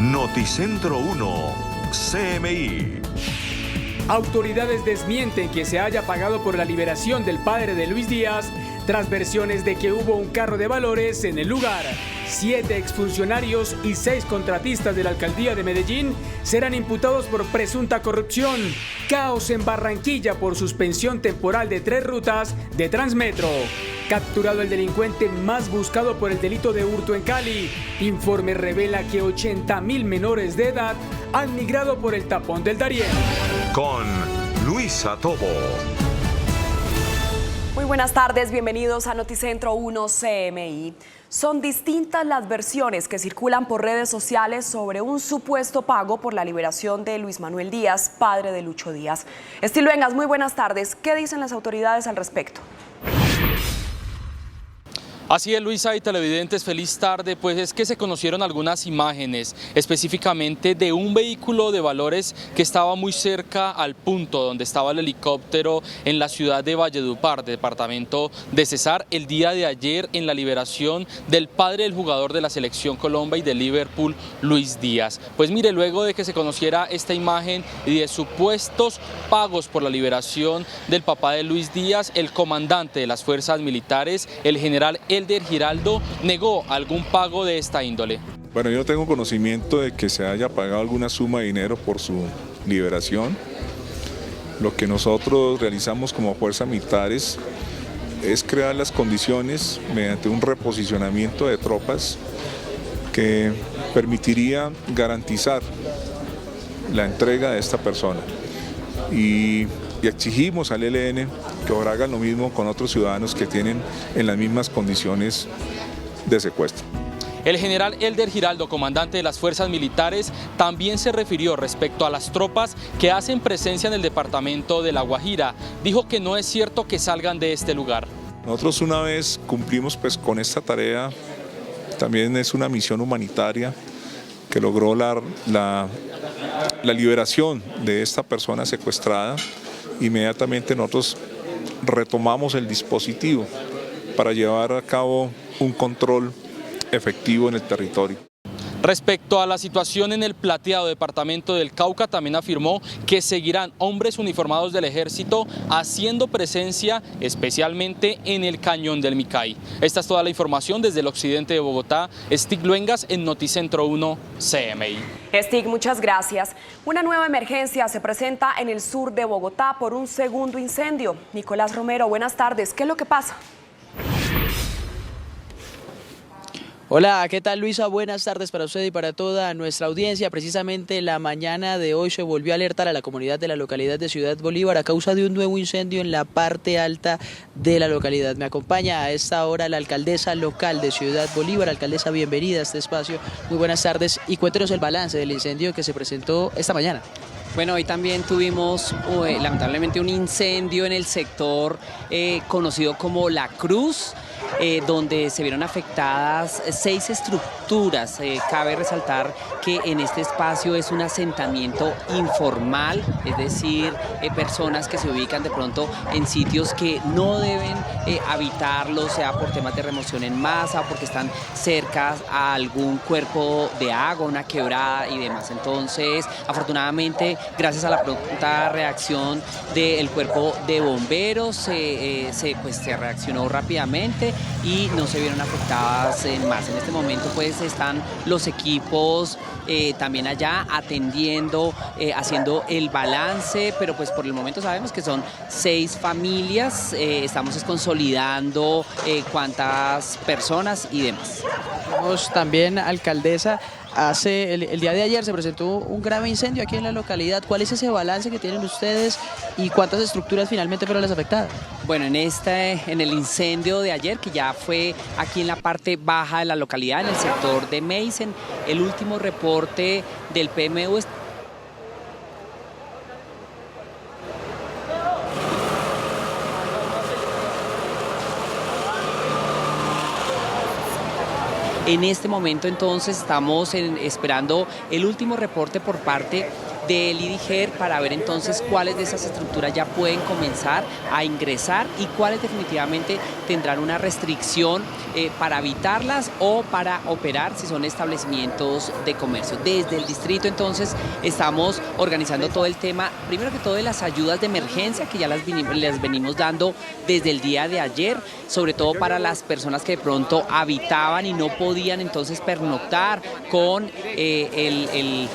Noticentro 1, CMI. Autoridades desmienten que se haya pagado por la liberación del padre de Luis Díaz, tras versiones de que hubo un carro de valores en el lugar. 7 exfuncionarios y 6 contratistas de la alcaldía de Medellín serán imputados por presunta corrupción. Caos en Barranquilla por suspensión temporal de 3 rutas de Transmetro. Capturado el delincuente más buscado por el delito de hurto en Cali. Informe revela que 80.000 menores de edad han migrado por el tapón del Darién. Con Luisa Tobo. Muy buenas tardes, bienvenidos a Noticentro 1 CMI. Son distintas las versiones que circulan por redes sociales sobre un supuesto pago por la liberación de Luis Manuel Díaz, padre de Lucho Díaz. Estilvengas, muy buenas tardes. ¿Qué dicen las autoridades al respecto? Así es, Luisa y televidentes, feliz tarde. Pues es que se conocieron algunas imágenes, específicamente de un vehículo de valores que estaba muy cerca al punto donde estaba el helicóptero en la ciudad de Valledupar, departamento de Cesar, el día de ayer en la liberación del padre del jugador de la Selección Colombia y de Liverpool, Luis Díaz. Pues mire, luego de que se conociera esta imagen y de supuestos pagos por la liberación del papá de Luis Díaz, el comandante de las fuerzas militares, el general Elder Giraldo, negó algún pago de esta índole. Bueno, yo tengo conocimiento de que se haya pagado alguna suma de dinero por su liberación. Lo que nosotros realizamos como fuerzas militares es crear las condiciones mediante un reposicionamiento de tropas que permitiría garantizar la entrega de esta persona. Y exigimos al ELN que ahora hagan lo mismo con otros ciudadanos que tienen en las mismas condiciones de secuestro. El general Elder Giraldo, comandante de las fuerzas militares, también se refirió respecto a las tropas que hacen presencia en el departamento de La Guajira. Dijo que no es cierto que salgan de este lugar. Nosotros una vez cumplimos con esta tarea, también es una misión humanitaria que logró la liberación de esta persona secuestrada. Inmediatamente nosotros retomamos el dispositivo para llevar a cabo un control efectivo en el territorio. Respecto a la situación en el Plateado, departamento del Cauca, también afirmó que seguirán hombres uniformados del ejército haciendo presencia especialmente en el cañón del Micay. Esta es toda la información desde el occidente de Bogotá. Stig Luengas en Noticentro 1 CMI. Stig, muchas gracias. Una nueva emergencia se presenta en el sur de Bogotá por un segundo incendio. Nicolás Romero, buenas tardes. ¿Qué es lo que pasa? Hola, ¿qué tal, Luisa? Buenas tardes para usted y para toda nuestra audiencia. Precisamente la mañana de hoy se volvió a alertar a la comunidad de la localidad de Ciudad Bolívar a causa de un nuevo incendio en la parte alta de la localidad. Me acompaña a esta hora la alcaldesa local de Ciudad Bolívar. Alcaldesa, bienvenida a este espacio. Muy buenas tardes y cuéntenos el balance del incendio que se presentó esta mañana. Bueno, hoy también tuvimos lamentablemente un incendio en el sector conocido como La Cruz, donde se vieron afectadas 6 estructuras. Cabe resaltar que en este espacio es un asentamiento informal, es decir, personas que se ubican de pronto en sitios que no deben habitarlo, sea por temas de remoción en masa, porque están cerca a algún cuerpo de agua, una quebrada y demás. Entonces, afortunadamente, gracias a la pronta reacción del cuerpo de bomberos, se reaccionó rápidamente y no se vieron afectadas más. En este momento pues están los equipos también allá atendiendo, haciendo el balance, pero pues por el momento sabemos que son 6 familias, estamos consolidando cuántas personas y demás. Tenemos también, alcaldesa, el día de ayer se presentó un grave incendio aquí en la localidad. ¿Cuál es ese balance que tienen ustedes y cuántas estructuras finalmente fueron las afectadas? Bueno, en el incendio de ayer, que ya fue aquí en la parte baja de la localidad, en el sector de Meisen, el último reporte del PMU en este momento. Entonces estamos esperando el último reporte por parte del IDIGER para ver entonces cuáles de esas estructuras ya pueden comenzar a ingresar y cuáles definitivamente tendrán una restricción para habitarlas o para operar si son establecimientos de comercio. Desde el distrito entonces estamos organizando todo el tema, primero que todo de las ayudas de emergencia que ya les venimos dando desde el día de ayer, sobre todo para las personas que de pronto habitaban y no podían entonces pernoctar con el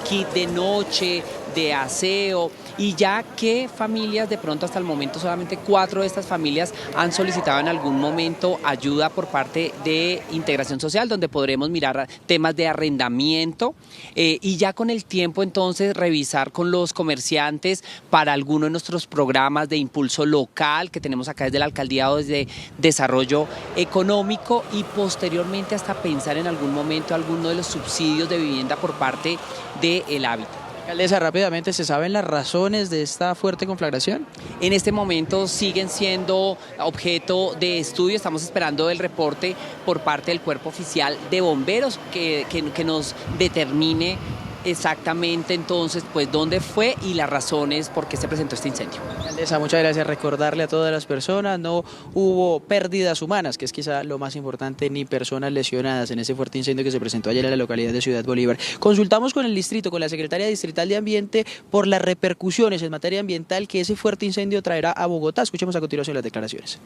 kit de noche, de aseo, y ya que familias, de pronto hasta el momento solamente 4 de estas familias han solicitado en algún momento ayuda por parte de Integración Social, donde podremos mirar temas de arrendamiento y ya con el tiempo entonces revisar con los comerciantes para alguno de nuestros programas de impulso local que tenemos acá desde la alcaldía o desde desarrollo económico, y posteriormente hasta pensar en algún momento alguno de los subsidios de vivienda por parte del hábitat. Alcaldesa, rápidamente, ¿se saben las razones de esta fuerte conflagración? En este momento siguen siendo objeto de estudio, estamos esperando el reporte por parte del Cuerpo Oficial de Bomberos que nos determine exactamente entonces pues dónde fue y las razones por qué se presentó este incendio. Alcaldesa, muchas gracias. Recordarle a todas las personas, no hubo pérdidas humanas, que es quizá lo más importante, ni personas lesionadas en ese fuerte incendio que se presentó ayer en la localidad de Ciudad Bolívar. Consultamos con el distrito, con la Secretaria Distrital de Ambiente, por las repercusiones en materia ambiental que ese fuerte incendio traerá a Bogotá. Escuchemos a continuación las declaraciones.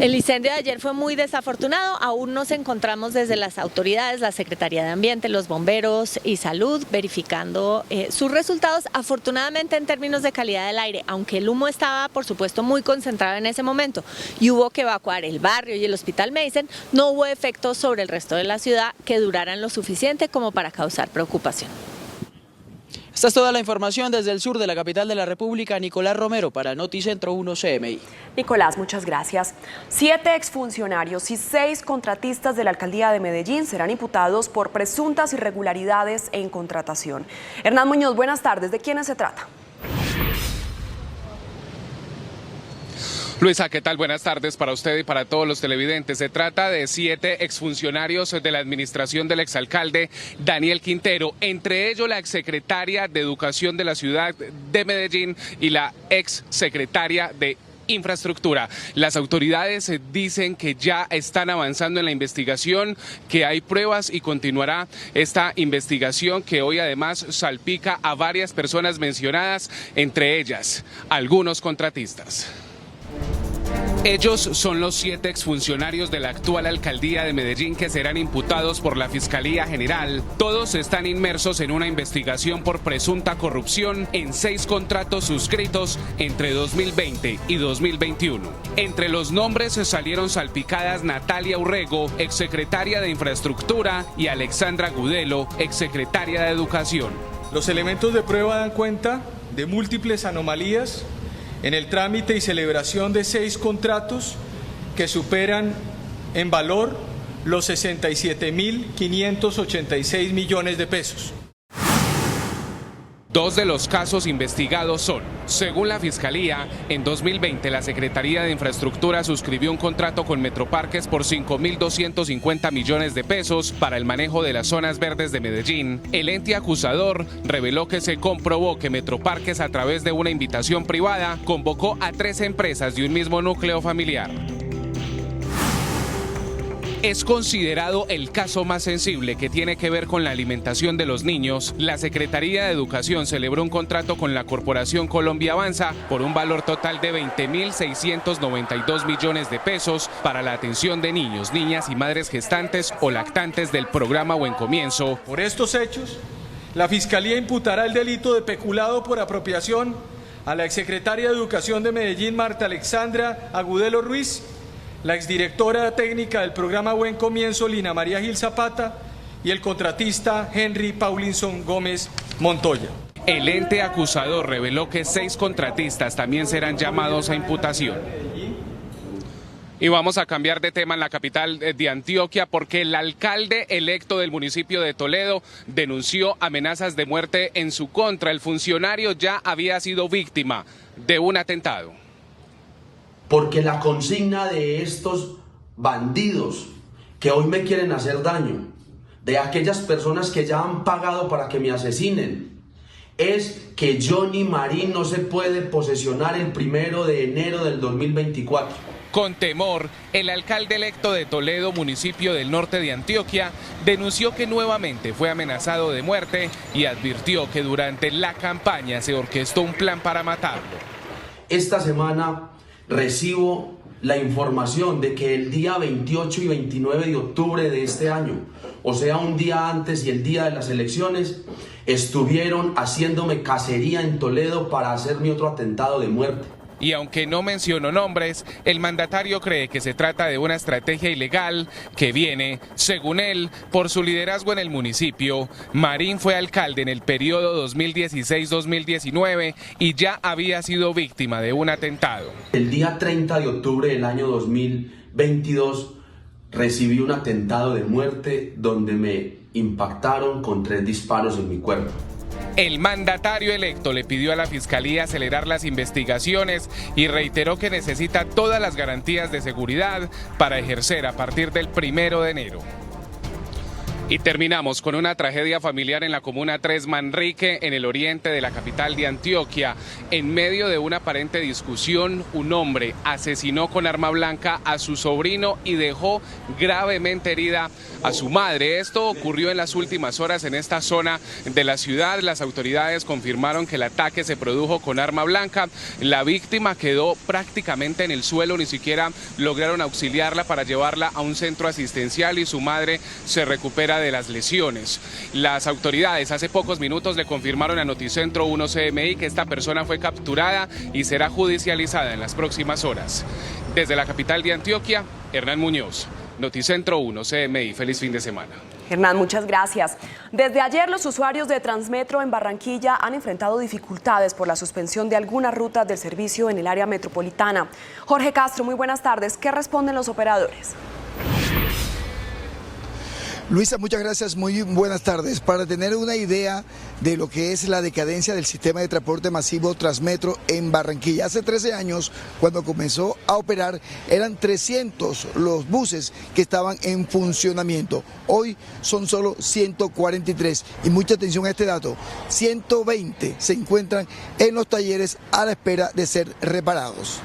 El incendio de ayer fue muy desafortunado, aún nos encontramos desde las autoridades, la Secretaría de Ambiente, los bomberos y salud, verificando sus resultados. Afortunadamente en términos de calidad del aire, aunque el humo estaba por supuesto muy concentrado en ese momento y hubo que evacuar el barrio y el Hospital Meisen, no hubo efectos sobre el resto de la ciudad que duraran lo suficiente como para causar preocupación. Esta es toda la información desde el sur de la capital de la República. Nicolás Romero para Noticentro 1 CMI. Nicolás, muchas gracias. 7 exfuncionarios y 6 contratistas de la alcaldía de Medellín serán imputados por presuntas irregularidades en contratación. Hernán Muñoz, buenas tardes. ¿De quiénes se trata? Luisa, ¿qué tal? Buenas tardes para usted y para todos los televidentes. Se trata de 7 exfuncionarios de la administración del exalcalde Daniel Quintero, entre ellos la exsecretaria de Educación de la ciudad de Medellín y la exsecretaria de Infraestructura. Las autoridades dicen que ya están avanzando en la investigación, que hay pruebas y continuará esta investigación que hoy además salpica a varias personas mencionadas, entre ellas algunos contratistas. Ellos son los 7 exfuncionarios de la actual alcaldía de Medellín que serán imputados por la Fiscalía General. Todos están inmersos en una investigación por presunta corrupción en 6 contratos suscritos entre 2020 y 2021. Entre los nombres salieron salpicadas Natalia Urrego, exsecretaria de Infraestructura, y Alexandra Gudelo, exsecretaria de Educación. Los elementos de prueba dan cuenta de múltiples anomalías en el trámite y celebración de 6 contratos que superan en valor los 67.586 millones de pesos. 2 de los casos investigados son, según la Fiscalía, en 2020 la Secretaría de Infraestructura suscribió un contrato con Metroparques por 5.250 millones de pesos para el manejo de las zonas verdes de Medellín. El ente acusador reveló que se comprobó que Metroparques, a través de una invitación privada, convocó a 3 empresas de un mismo núcleo familiar. Es considerado el caso más sensible que tiene que ver con la alimentación de los niños. La Secretaría de Educación celebró un contrato con la Corporación Colombia Avanza por un valor total de 20.692 millones de pesos para la atención de niños, niñas y madres gestantes o lactantes del programa Buen Comienzo. Por estos hechos, la Fiscalía imputará el delito de peculado por apropiación a la exsecretaria de Educación de Medellín, Marta Alexandra Agudelo Ruiz, la exdirectora técnica del programa Buen Comienzo, Lina María Gil Zapata, y el contratista Henry Paulinson Gómez Montoya. El ente acusador reveló que 6 contratistas también serán llamados a imputación. Y vamos a cambiar de tema en la capital de Antioquia, porque el alcalde electo del municipio de Toledo denunció amenazas de muerte en su contra. El funcionario ya había sido víctima de un atentado. Porque la consigna de estos bandidos que hoy me quieren hacer daño, de aquellas personas que ya han pagado para que me asesinen, es que Johnny Marín no se puede posesionar el 1 de enero del 2024. Con temor, el alcalde electo de Toledo, municipio del norte de Antioquia, denunció que nuevamente fue amenazado de muerte y advirtió que durante la campaña se orquestó un plan para matarlo. Esta semana recibo la información de que el día 28 y 29 de octubre de este año, o sea, un día antes y el día de las elecciones, estuvieron haciéndome cacería en Toledo para hacerme otro atentado de muerte. Y aunque no mencionó nombres, el mandatario cree que se trata de una estrategia ilegal que viene, según él, por su liderazgo en el municipio. Marín fue alcalde en el periodo 2016-2019 y ya había sido víctima de un atentado. El día 30 de octubre del año 2022 recibí un atentado de muerte donde me impactaron con 3 disparos en mi cuerpo. El mandatario electo le pidió a la Fiscalía acelerar las investigaciones y reiteró que necesita todas las garantías de seguridad para ejercer a partir del 1 de enero. Y terminamos con una tragedia familiar en la comuna 3 Manrique, en el oriente de la capital de Antioquia. En medio de una aparente discusión, un hombre asesinó con arma blanca a su sobrino y dejó gravemente herida a su madre. Esto ocurrió en las últimas horas en esta zona de la ciudad. Las autoridades confirmaron que el ataque se produjo con arma blanca. La víctima quedó prácticamente en el suelo, ni siquiera lograron auxiliarla para llevarla a un centro asistencial y su madre se recupera de las lesiones. Las autoridades hace pocos minutos le confirmaron a Noticentro 1 CMI que esta persona fue capturada y será judicializada en las próximas horas. Desde la capital de Antioquia, Hernán Muñoz, Noticentro 1 CMI. Feliz fin de semana. Hernán, muchas gracias. Desde ayer los usuarios de Transmetro en Barranquilla han enfrentado dificultades por la suspensión de algunas rutas del servicio en el área metropolitana. Jorge Castro, muy buenas tardes. ¿Qué responden los operadores? Luisa, muchas gracias, muy buenas tardes. Para tener una idea de lo que es la decadencia del sistema de transporte masivo Transmetro en Barranquilla. Hace 13 años, cuando comenzó a operar, eran 300 los buses que estaban en funcionamiento. Hoy son solo 143 y mucha atención a este dato, 120 se encuentran en los talleres a la espera de ser reparados.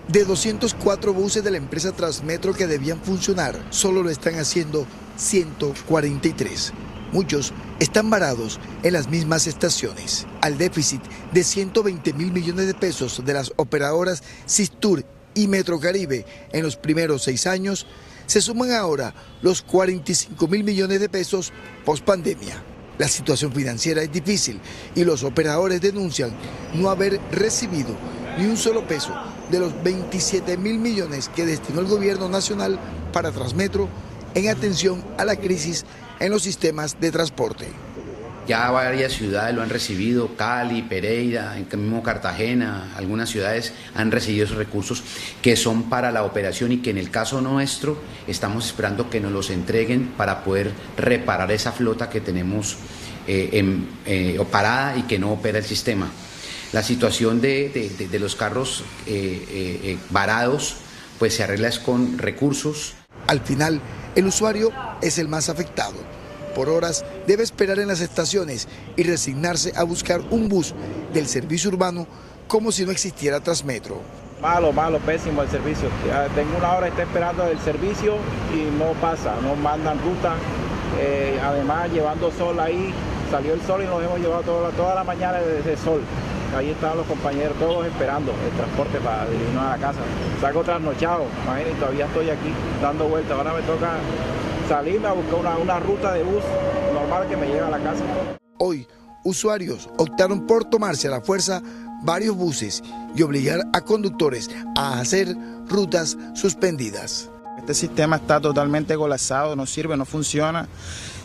De 204 buses de la empresa Transmetro que debían funcionar, solo lo están haciendo 143. Muchos están varados en las mismas estaciones. Al déficit de 120.000 millones de pesos de las operadoras Sistur y Metrocaribe en los primeros 6 años, se suman ahora los 45.000 millones de pesos post-pandemia. La situación financiera es difícil y los operadores denuncian no haber recibido ni un solo peso de los 27.000 millones que destinó el gobierno nacional para Transmetro en atención a la crisis en los sistemas de transporte. Ya varias ciudades lo han recibido, Cali, Pereira, mismo Cartagena, algunas ciudades han recibido esos recursos que son para la operación y que en el caso nuestro estamos esperando que nos los entreguen para poder reparar esa flota que tenemos parada y que no opera el sistema. La situación de los carros varados pues se arregla con recursos. Al final, el usuario es el más afectado. Por horas debe esperar en las estaciones y resignarse a buscar un bus del servicio urbano como si no existiera Transmetro. Malo, pésimo el servicio. Ya tengo una hora, estoy esperando el servicio y no pasa, no mandan ruta. Además, llevando sol ahí, salió el sol y nos hemos llevado toda la mañana de sol. Ahí estaban los compañeros todos esperando el transporte para dirigirnos a la casa. Salgo trasnochado, imagínense, todavía estoy aquí dando vueltas. Ahora me toca salirme a buscar una ruta de bus normal que me lleve a la casa. Hoy, usuarios optaron por tomarse a la fuerza varios buses y obligar a conductores a hacer rutas suspendidas. Este sistema está totalmente colapsado, no sirve, no funciona.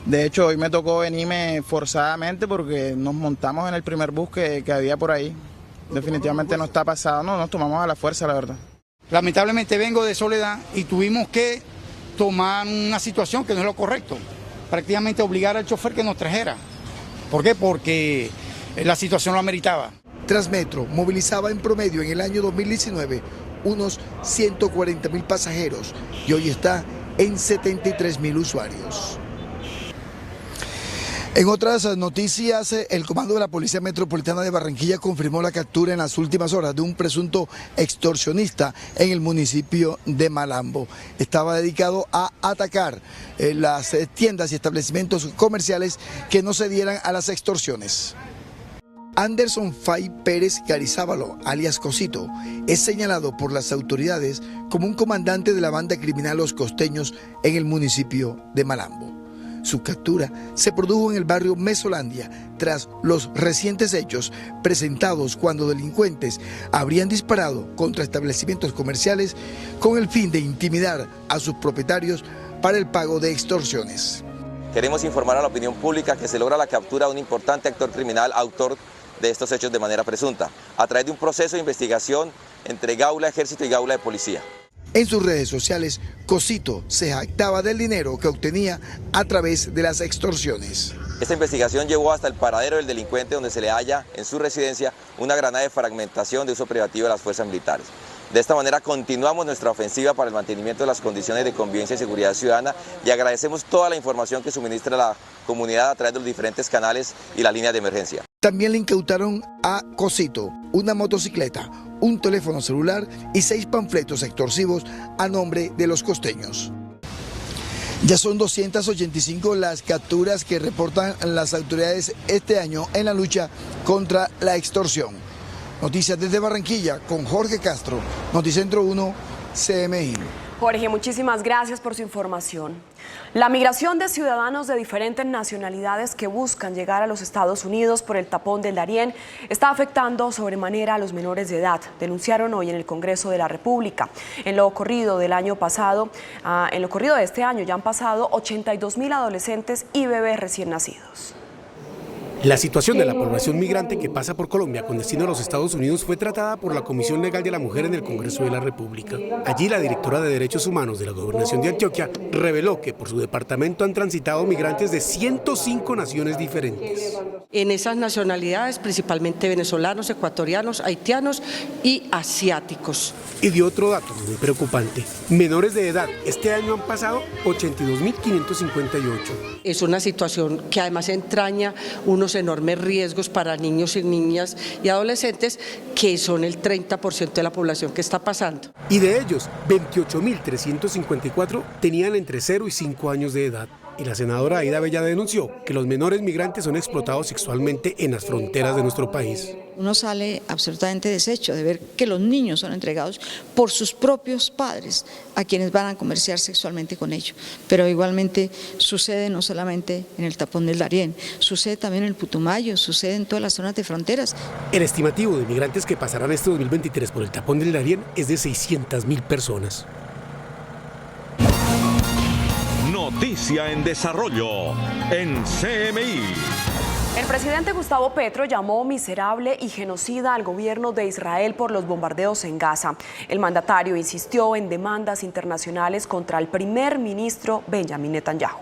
De hecho, hoy me tocó venirme forzadamente porque nos montamos en el primer bus que había por ahí. Definitivamente no está pasado, no, nos tomamos a la fuerza, la verdad. Lamentablemente vengo de Soledad y tuvimos que tomar una situación que no es lo correcto. Prácticamente obligar al chofer que nos trajera. ¿Por qué? Porque la situación lo ameritaba. Transmetro movilizaba en promedio en el año 2019 unos 140.000 pasajeros y hoy está en 73.000 usuarios. En otras noticias, el comando de la Policía Metropolitana de Barranquilla confirmó la captura en las últimas horas de un presunto extorsionista en el municipio de Malambo. Estaba dedicado a atacar las tiendas y establecimientos comerciales que no cedieran a las extorsiones. Anderson Fay Pérez Garizábalo, alias Cosito, es señalado por las autoridades como un comandante de la banda criminal Los Costeños en el municipio de Malambo. Su captura se produjo en el barrio Mesolandia tras los recientes hechos presentados cuando delincuentes habrían disparado contra establecimientos comerciales con el fin de intimidar a sus propietarios para el pago de extorsiones. Queremos informar a la opinión pública que se logra la captura de un importante actor criminal, autor de estos hechos de manera presunta, a través de un proceso de investigación entre Gaula Ejército y Gaula de Policía. En sus redes sociales, Cosito se jactaba del dinero que obtenía a través de las extorsiones. Esta investigación llevó hasta el paradero del delincuente, donde se le halla en su residencia una granada de fragmentación de uso privativo de las fuerzas militares. De esta manera continuamos nuestra ofensiva para el mantenimiento de las condiciones de convivencia y seguridad ciudadana y agradecemos toda la información que suministra la comunidad a través de los diferentes canales y las líneas de emergencia. También le incautaron a Cosito una motocicleta, un teléfono celular y 6 panfletos extorsivos a nombre de Los Costeños. Ya son 285 las capturas que reportan las autoridades este año en la lucha contra la extorsión. Noticias desde Barranquilla con Jorge Castro, Noticentro 1, CMI. Jorge, muchísimas gracias por su información. La migración de ciudadanos de diferentes nacionalidades que buscan llegar a los Estados Unidos por el tapón del Darién está afectando sobremanera a los menores de edad, denunciaron hoy en el Congreso de la República. En lo corrido del año pasado, en lo corrido de este año ya han pasado 82.000 adolescentes y bebés recién nacidos. La situación de la población migrante que pasa por Colombia con destino a los Estados Unidos fue tratada por la Comisión Legal de la Mujer en el Congreso de la República. Allí la directora de Derechos Humanos de la Gobernación de Antioquia reveló que por su departamento han transitado migrantes de 105 naciones diferentes. En esas nacionalidades, principalmente venezolanos, ecuatorianos, haitianos y asiáticos. Y dio otro dato muy preocupante. Menores de edad, este año han pasado 82.558. Es una situación que además entraña unos enormes riesgos para niños y niñas y adolescentes, que son el 30% de la población que está pasando. Y de ellos, 28.354 tenían entre 0 y 5 años de edad. Y la senadora Aida Bella denunció que los menores migrantes son explotados sexualmente en las fronteras de nuestro país. Uno sale absolutamente deshecho de ver que los niños son entregados por sus propios padres a quienes van a comerciar sexualmente con ellos. Pero igualmente sucede no solamente en el tapón del Darién, sucede también en el Putumayo, sucede en todas las zonas de fronteras. El estimativo de migrantes que pasarán este 2023 por el tapón del Darién es de 600.000 personas. Noticia en desarrollo en CMI. El presidente Gustavo Petro llamó miserable y genocida al gobierno de Israel por los bombardeos en Gaza. El mandatario insistió en demandas internacionales contra el primer ministro Benjamin Netanyahu.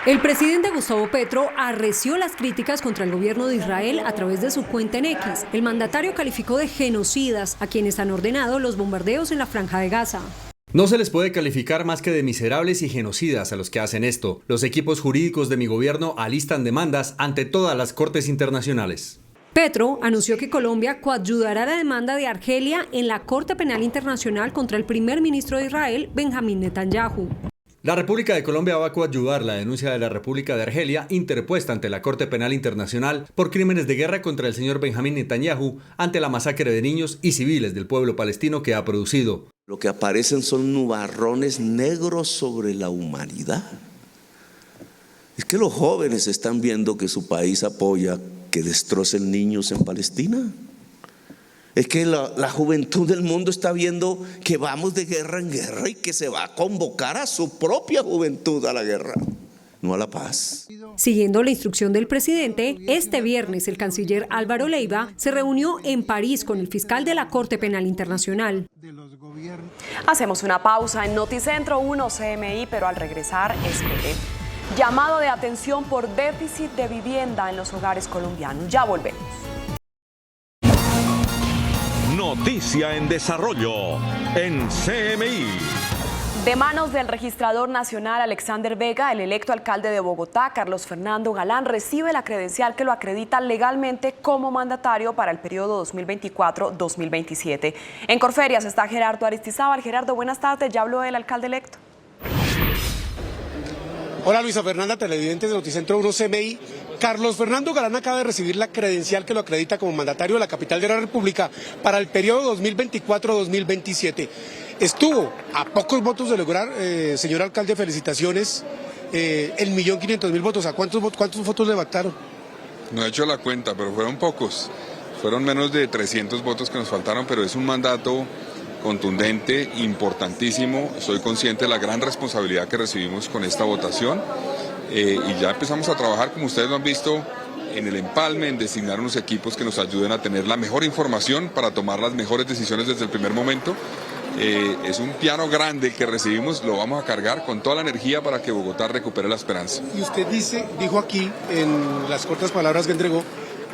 El presidente Gustavo Petro arreció las críticas contra el gobierno de Israel a través de su cuenta en X. El mandatario calificó de genocidas a quienes han ordenado los bombardeos en la Franja de Gaza. No se les puede calificar más que de miserables y genocidas a los que hacen esto. Los equipos jurídicos de mi gobierno alistan demandas ante todas las cortes internacionales. Petro anunció que Colombia coadyudará la demanda de Argelia en la Corte Penal Internacional contra el primer ministro de Israel, Benjamin Netanyahu. La República de Colombia va a coadyuvar la denuncia de la República de Argelia interpuesta ante la Corte Penal Internacional por crímenes de guerra contra el señor Benjamin Netanyahu ante la masacre de niños y civiles del pueblo palestino que ha producido. Lo que aparecen son nubarrones negros sobre la humanidad. Es que los jóvenes están viendo que su país apoya que destrocen niños en Palestina. Es que la juventud del mundo está viendo que vamos de guerra en guerra y que se va a convocar a su propia juventud a la guerra, no a la paz. Siguiendo la instrucción del presidente, este viernes el canciller Álvaro Leiva se reunió en París con el fiscal de la Corte Penal Internacional. Hacemos una pausa en Noticentro 1 CMI, pero al regresar, espere. Llamado de atención por déficit de vivienda en los hogares colombianos. Ya volvemos. Noticia en desarrollo en CMI. De manos del registrador nacional Alexander Vega, el electo alcalde de Bogotá, Carlos Fernando Galán, recibe la credencial que lo acredita legalmente como mandatario para el periodo 2024-2027. En Corferias está Gerardo Aristizábal. Gerardo, buenas tardes. Ya habló el alcalde electo. Hola Luisa Fernanda, televidentes de Noticentro 1 CMI. Carlos Fernando Galán acaba de recibir la credencial que lo acredita como mandatario de la capital de la República para el periodo 2024-2027. Estuvo a pocos votos de lograr, señor alcalde, felicitaciones, 1.500.000 votos. ¿A cuántos votos levantaron? No he hecho la cuenta, pero fueron pocos. Fueron menos de 300 votos que nos faltaron, pero es un mandato contundente, importantísimo. Soy consciente de la gran responsabilidad que recibimos con esta votación y ya empezamos a trabajar, como ustedes lo han visto, en el empalme, en designar unos equipos que nos ayuden a tener la mejor información para tomar las mejores decisiones desde el primer momento. Es un piano grande que recibimos, lo vamos a cargar con toda la energía para que Bogotá recupere la esperanza. Y usted dijo aquí, en las cortas palabras que entregó,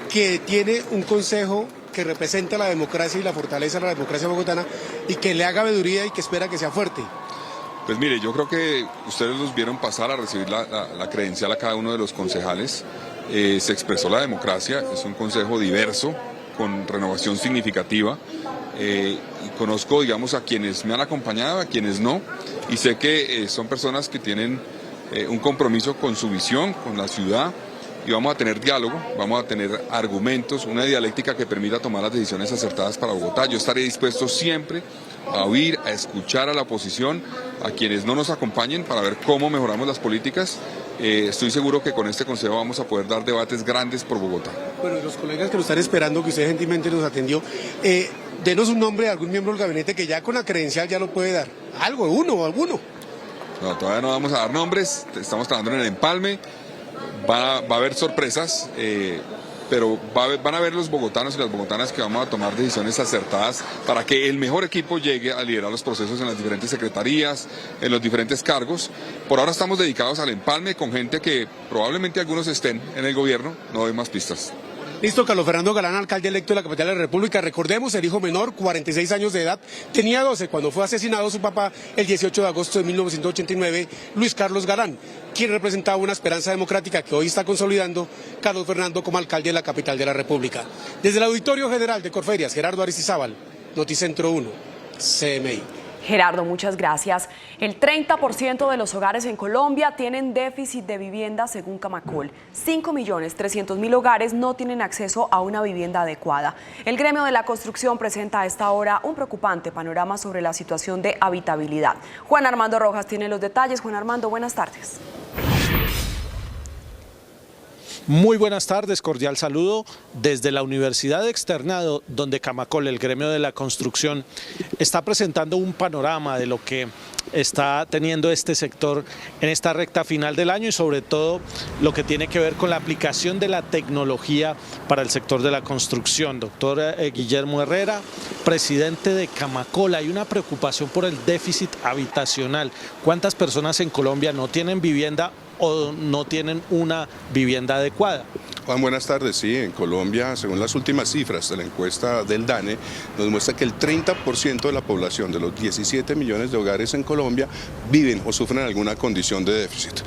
que tiene un consejo que representa la democracia y la fortaleza de la democracia bogotana y que le haga veeduría y que espera que sea fuerte. Pues mire, yo creo que ustedes los vieron pasar a recibir la credencial a cada uno de los concejales. Se expresó la democracia, es un consejo diverso, con renovación significativa. Y conozco, digamos, a quienes me han acompañado, a quienes no, y sé que son personas que tienen un compromiso con su visión, con la ciudad, y vamos a tener diálogo, vamos a tener argumentos, una dialéctica que permita tomar las decisiones acertadas para Bogotá. Yo estaré dispuesto siempre a oír, a escuchar a la oposición, a quienes no nos acompañen para ver cómo mejoramos las políticas. Estoy seguro que con este consejo vamos a poder dar debates grandes por Bogotá. Bueno, los colegas que nos están esperando, que usted gentilmente nos atendió, denos un nombre de algún miembro del gabinete que ya con la credencial ya lo puede dar. Algo, uno o alguno. No, todavía no vamos a dar nombres, estamos trabajando en el empalme. Va a haber sorpresas, pero van a ver los bogotanos y las bogotanas que vamos a tomar decisiones acertadas para que el mejor equipo llegue a liderar los procesos en las diferentes secretarías, en los diferentes cargos. Por ahora estamos dedicados al empalme con gente que probablemente algunos estén en el gobierno, no doy más pistas. Listo, Carlos Fernando Galán, alcalde electo de la capital de la República. Recordemos, el hijo menor, 46 años de edad, tenía 12 cuando fue asesinado su papá el 18 de agosto de 1989, Luis Carlos Galán, quien representaba una esperanza democrática que hoy está consolidando Carlos Fernando como alcalde de la capital de la República. Desde el Auditorio General de Corferias, Gerardo Aristizábal, Noticentro 1, CMI. Gerardo, muchas gracias. El 30% de los hogares en Colombia tienen déficit de vivienda según Camacol. 5.300.000 hogares no tienen acceso a una vivienda adecuada. El gremio de la construcción presenta a esta hora un preocupante panorama sobre la situación de habitabilidad. Juan Armando Rojas tiene los detalles. Juan Armando, buenas tardes. Muy buenas tardes, cordial saludo desde la Universidad Externado, donde Camacol, el gremio de la construcción, está presentando un panorama de lo que está teniendo este sector en esta recta final del año y sobre todo lo que tiene que ver con la aplicación de la tecnología para el sector de la construcción. Doctor Guillermo Herrera, presidente de Camacol, hay una preocupación por el déficit habitacional. ¿Cuántas personas en Colombia no tienen vivienda o no tienen una vivienda adecuada? Juan, buenas tardes. Sí, en Colombia, según las últimas cifras de la encuesta del DANE, nos muestra que el 30% de la población de los 17 millones de hogares en Colombia viven o sufren alguna condición de déficit.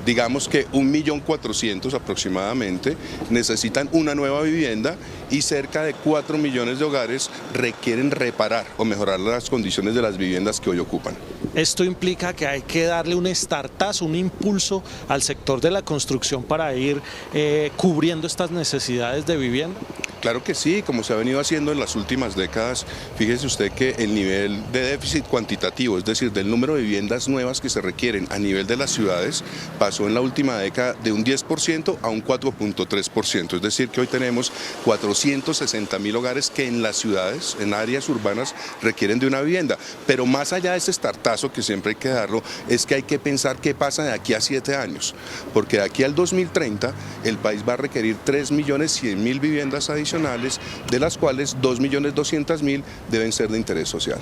Digamos que 1.400.000 aproximadamente necesitan una nueva vivienda y cerca de 4 millones de hogares requieren reparar o mejorar las condiciones de las viviendas que hoy ocupan. Esto implica que hay que darle un startazo, un impulso al sector de la construcción para ir cubriendo estas necesidades de vivienda. Claro que sí, como se ha venido haciendo en las últimas décadas. Fíjese usted que el nivel de déficit cuantitativo, es decir, del número de viviendas nuevas que se requieren a nivel de las ciudades, pasó en la última década de un 10% a un 4.3%. Es decir, que hoy tenemos 460.000 hogares que en las ciudades, en áreas urbanas, requieren de una vivienda. Pero más allá de ese startazo que siempre hay que darlo, es que hay que pensar qué pasa de aquí a 7 años. Porque de aquí al 2030 el país va a requerir 3.100.000 viviendas adicionales, de las cuales 2.200.000 deben ser de interés social.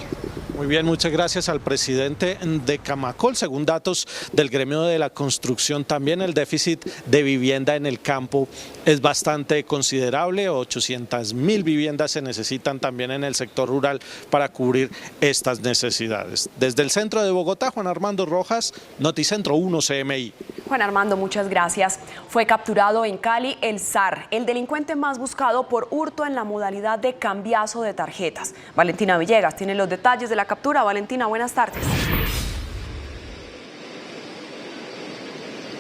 Muy bien, muchas gracias al presidente de Camacol. Según datos del gremio de la construcción, también el déficit de vivienda en el campo es bastante considerable. 800.000 viviendas se necesitan también en el sector rural para cubrir estas necesidades. Desde el centro de Bogotá, Juan Armando Rojas, Noticentro 1 CMI. Juan Armando, muchas gracias. Fue capturado en Cali el zar, el delincuente más buscado por hurto en la modalidad de cambiazo de tarjetas. Valentina Villegas tiene los detalles de la captura. Valentina, buenas tardes.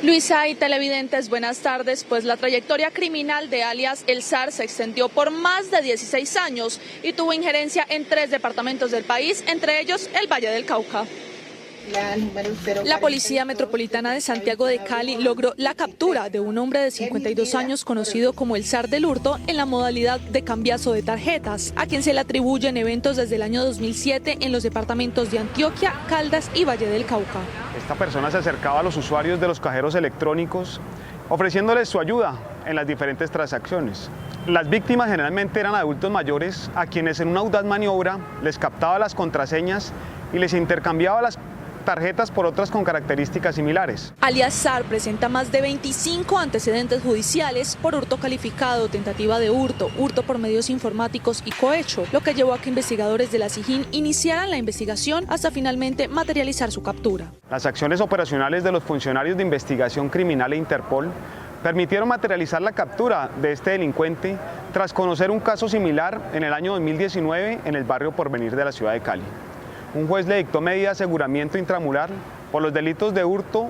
Luisa y televidentes, buenas tardes. Pues la trayectoria criminal de alias El Zar se extendió por más de 16 años y tuvo injerencia en 3 departamentos del país, entre ellos el Valle del Cauca. La Policía Metropolitana de Santiago de Cali logró la captura de un hombre de 52 años conocido como el zar del hurto en la modalidad de cambiazo de tarjetas, a quien se le atribuyen eventos desde el año 2007 en los departamentos de Antioquia, Caldas y Valle del Cauca. Esta persona se acercaba a los usuarios de los cajeros electrónicos ofreciéndoles su ayuda en las diferentes transacciones. Las víctimas generalmente eran adultos mayores a quienes en una audaz maniobra les captaba las contraseñas y les intercambiaba las tarjetas por otras con características similares. Alias Zar presenta más de 25 antecedentes judiciales por hurto calificado, tentativa de hurto, hurto por medios informáticos y cohecho, lo que llevó a que investigadores de la SIJIN iniciaran la investigación hasta finalmente materializar su captura. Las acciones operacionales de los funcionarios de investigación criminal e Interpol permitieron materializar la captura de este delincuente tras conocer un caso similar en el año 2019 en el barrio Porvenir de la ciudad de Cali. Un juez le dictó medida de aseguramiento intramural por los delitos de hurto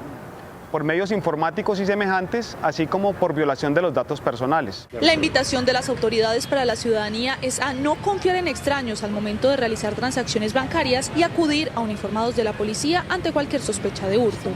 por medios informáticos y semejantes, así como por violación de los datos personales. La invitación de las autoridades para la ciudadanía es a no confiar en extraños al momento de realizar transacciones bancarias y acudir a uniformados de la policía ante cualquier sospecha de hurto.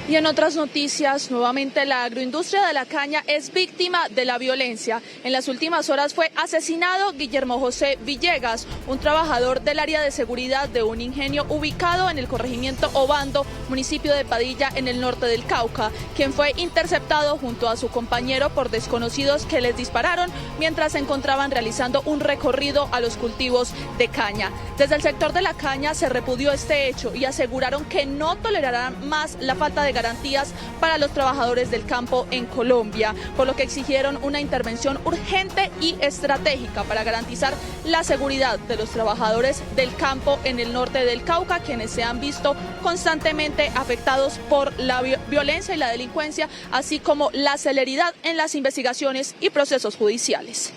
Y en otras noticias, nuevamente la agroindustria de la caña es víctima de la violencia. En las últimas horas fue asesinado Guillermo José Villegas, un trabajador del área de seguridad de un ingenio ubicado en el corregimiento Obando, municipio de Padilla, en el norte del Cauca, quien fue interceptado junto a su compañero por desconocidos que les dispararon mientras se encontraban realizando un recorrido a los cultivos de caña. Desde el sector de la caña se repudió este hecho y aseguraron que no tolerarán más la falta de garantías para los trabajadores del campo en Colombia, por lo que exigieron una intervención urgente y estratégica para garantizar la seguridad de los trabajadores del campo en el norte del Cauca, quienes se han visto constantemente afectados por la violencia y la delincuencia, así como la celeridad en las investigaciones y procesos judiciales.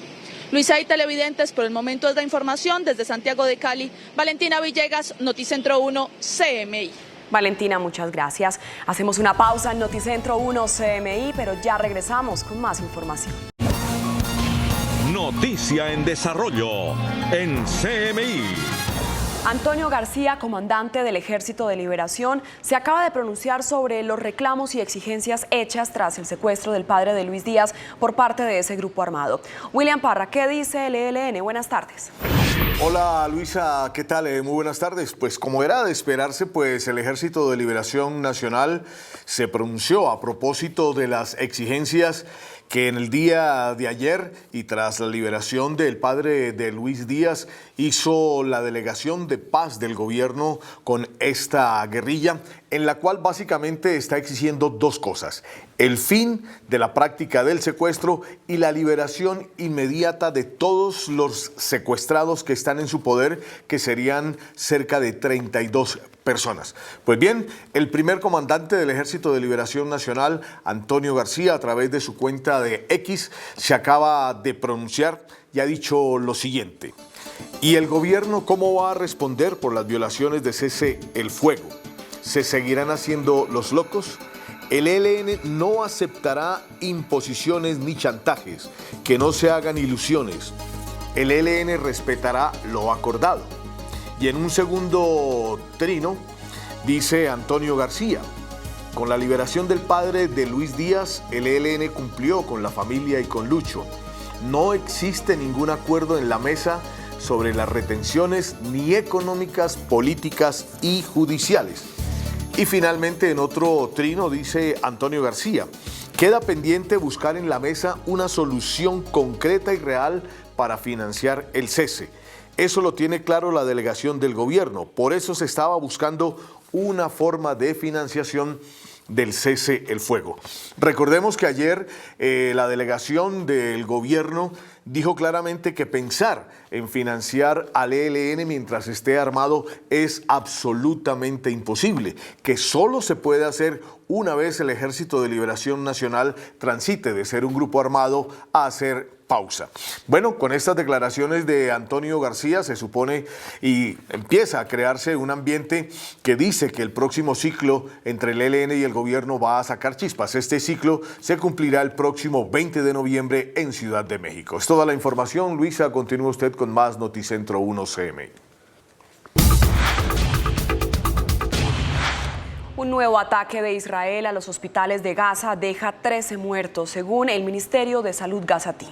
Luisa y televidentes, por el momento es la información desde Santiago de Cali. Valentina Villegas, Noticentro 1 CMI. Valentina, muchas gracias. Hacemos una pausa en Noticentro 1 CMI, pero ya regresamos con más información. Noticia en desarrollo en CMI. Antonio García, comandante del Ejército de Liberación, se acaba de pronunciar sobre los reclamos y exigencias hechas tras el secuestro del padre de Luis Díaz por parte de ese grupo armado. William Parra, ¿qué dice el ELN? Buenas tardes. Hola Luisa, ¿qué tal? Muy buenas tardes. Pues como era de esperarse, pues el Ejército de Liberación Nacional se pronunció a propósito de las exigencias que en el día de ayer y tras la liberación del padre de Luis Díaz hizo la delegación de paz del gobierno con esta guerrilla, en la cual básicamente está exigiendo dos cosas: el fin de la práctica del secuestro y la liberación inmediata de todos los secuestrados que están en su poder, que serían cerca de 32 personas. Pues bien, el primer comandante del Ejército de Liberación Nacional, Antonio García, a través de su cuenta de X, se acaba de pronunciar y ha dicho lo siguiente: ¿y el gobierno cómo va a responder por las violaciones de cese el fuego? ¿Se seguirán haciendo los locos? El ELN no aceptará imposiciones ni chantajes, que no se hagan ilusiones. El ELN respetará lo acordado. Y en un segundo trino, dice Antonio García: con la liberación del padre de Luis Díaz, el ELN cumplió con la familia y con Lucho. No existe ningún acuerdo en la mesa sobre las retenciones ni económicas, políticas y judiciales. Y finalmente, en otro trino, dice Antonio García: queda pendiente buscar en la mesa una solución concreta y real para financiar el cese. Eso lo tiene claro la delegación del gobierno. Por eso se estaba buscando una forma de financiación del cese el fuego. Recordemos que ayer la delegación del gobierno dijo claramente que pensar en financiar al ELN mientras esté armado es absolutamente imposible, que solo se puede hacer una vez el Ejército de Liberación Nacional transite de ser un grupo armado a ser pausa. Bueno, con estas declaraciones de Antonio García se supone y empieza a crearse un ambiente que dice que el próximo ciclo entre el ELN y el gobierno va a sacar chispas. Este ciclo se cumplirá el próximo 20 de noviembre en Ciudad de México. Es toda la información. Luisa, continúa usted con más Noticentro 1 CMI. Un nuevo ataque de Israel a los hospitales de Gaza deja 13 muertos, según el Ministerio de Salud gazatí.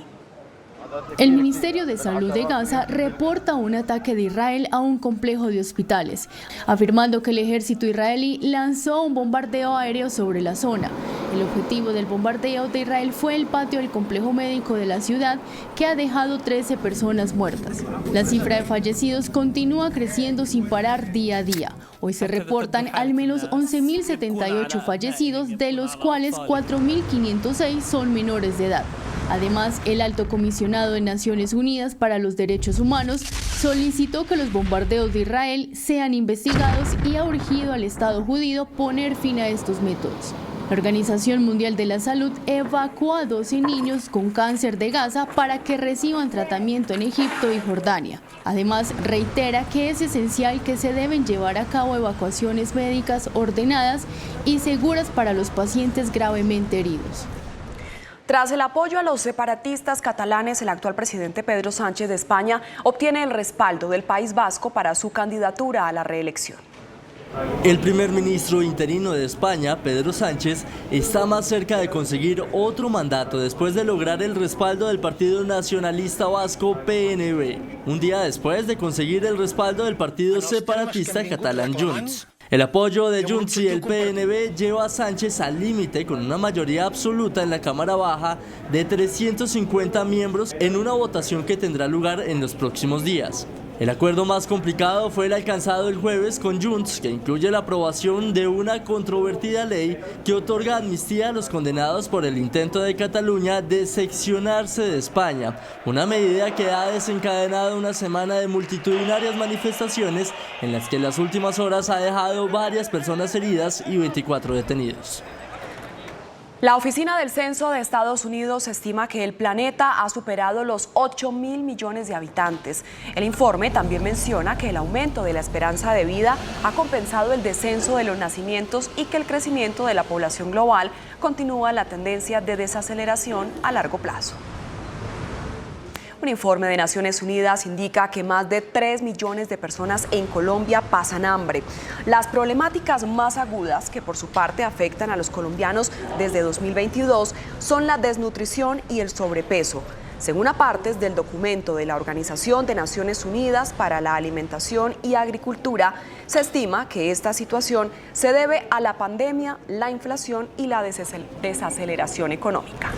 El Ministerio de Salud de Gaza reporta un ataque de Israel a un complejo de hospitales, afirmando que el ejército israelí lanzó un bombardeo aéreo sobre la zona. El objetivo del bombardeo de Israel fue el patio del complejo médico de la ciudad, que ha dejado 13 personas muertas. La cifra de fallecidos continúa creciendo sin parar día a día. Hoy se reportan al menos 11.078 fallecidos, de los cuales 4.506 son menores de edad. Además, el alto comisionado de Naciones Unidas para los Derechos Humanos solicitó que los bombardeos de Israel sean investigados y ha urgido al Estado judío poner fin a estos métodos. La Organización Mundial de la Salud evacuó a 12 niños con cáncer de Gaza para que reciban tratamiento en Egipto y Jordania. Además, reitera que es esencial que se deben llevar a cabo evacuaciones médicas ordenadas y seguras para los pacientes gravemente heridos. Tras el apoyo a los separatistas catalanes, el actual presidente Pedro Sánchez de España obtiene el respaldo del País Vasco para su candidatura a la reelección. El primer ministro interino de España, Pedro Sánchez, está más cerca de conseguir otro mandato después de lograr el respaldo del Partido Nacionalista Vasco, PNV, un día después de conseguir el respaldo del partido separatista catalán Junts. El apoyo de Junts y el PNV lleva a Sánchez al límite con una mayoría absoluta en la Cámara Baja de 350 miembros en una votación que tendrá lugar en los próximos días. El acuerdo más complicado fue el alcanzado el jueves con Junts, que incluye la aprobación de una controvertida ley que otorga amnistía a los condenados por el intento de Cataluña de seccionarse de España, una medida que ha desencadenado una semana de multitudinarias manifestaciones en las que en las últimas horas ha dejado varias personas heridas y 24 detenidos. La Oficina del Censo de Estados Unidos estima que el planeta ha superado los 8.000 millones de habitantes. El informe también menciona que el aumento de la esperanza de vida ha compensado el descenso de los nacimientos y que el crecimiento de la población global continúa la tendencia de desaceleración a largo plazo. Un informe de Naciones Unidas indica que más de 3 millones de personas en Colombia pasan hambre. Las problemáticas más agudas que por su parte afectan a los colombianos desde 2022 son la desnutrición y el sobrepeso. Según apartes del documento de la Organización de Naciones Unidas para la Alimentación y Agricultura, se estima que esta situación se debe a la pandemia, la inflación y la desaceleración económica.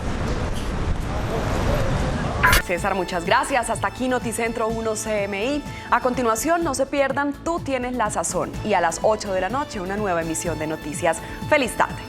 César, muchas gracias. Hasta aquí Noticentro 1 CMI. A continuación, no se pierdan Tú Tienes la Sazón y a las 8 de la noche una nueva emisión de noticias. ¡Feliz tarde!